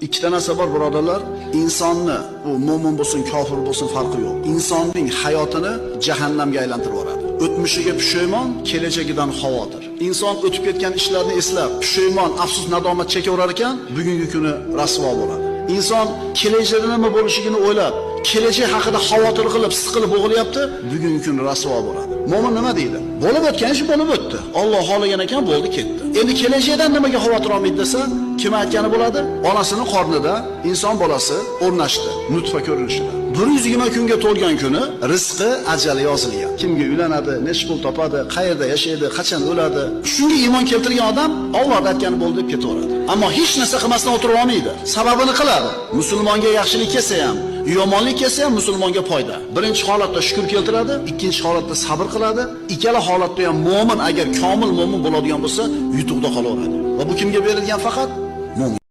Ikkita narsa bor birodarlar, insonni, u mo'min bo'lsin, kofir bo'lsin farqi yo'q. Insonning hayotini jahannamga aylantirib yuboradi. O'tmishiga pushaymon, kelajagidan xavotir. Inson o'tib ketgan ishlarni eslab, pushaymon, afsus, nadomat chekaverar ekan, bugungi kuni rasvo bo'ladi. Inson kelajagida nima bo'lishini o'ylab, kelajak haqida xavotir qilib, siqilib o'g'layapti, bugungi kuni rasvo bo'ladi. Mo'min nima deydi? Bo'lib o'tgan ish bo'lib o'tdi. Alloh xohlagan ekan, bo'ldi, ketdi. Endi kelajakdan nimaga xavotir olmaydi desa, kim aytgani bo'ladi? Onasining qornida inson bolasi o'rnashdi, nutfa ko'rinishida. 120 kunga to'lgan kuni rizqi, ajali yozilgan. Kimga uylanadi, necha pul topadi, qayerda yashaydi, qachon o'ladi. Shunga iymon keltirgan odam Alloh aytgani bo'ldi deb ketaveradi. Ammo hech narsa qilmasdan o'tirib olmaydi. Sababini qiladi. Musulmonga yaxshilik kelsa ham, yomonlik kelsa ham musulmonga foyda. Birinchi holatda shukr keltiradi, ikkinchi holatda sabr qiladi. Ikkala holatda ham mo'min agar komil mo'min bo'ladigan bo'lsa, yutuqda qolaveradi. Va bu kimga berilgan faqat? Mo'min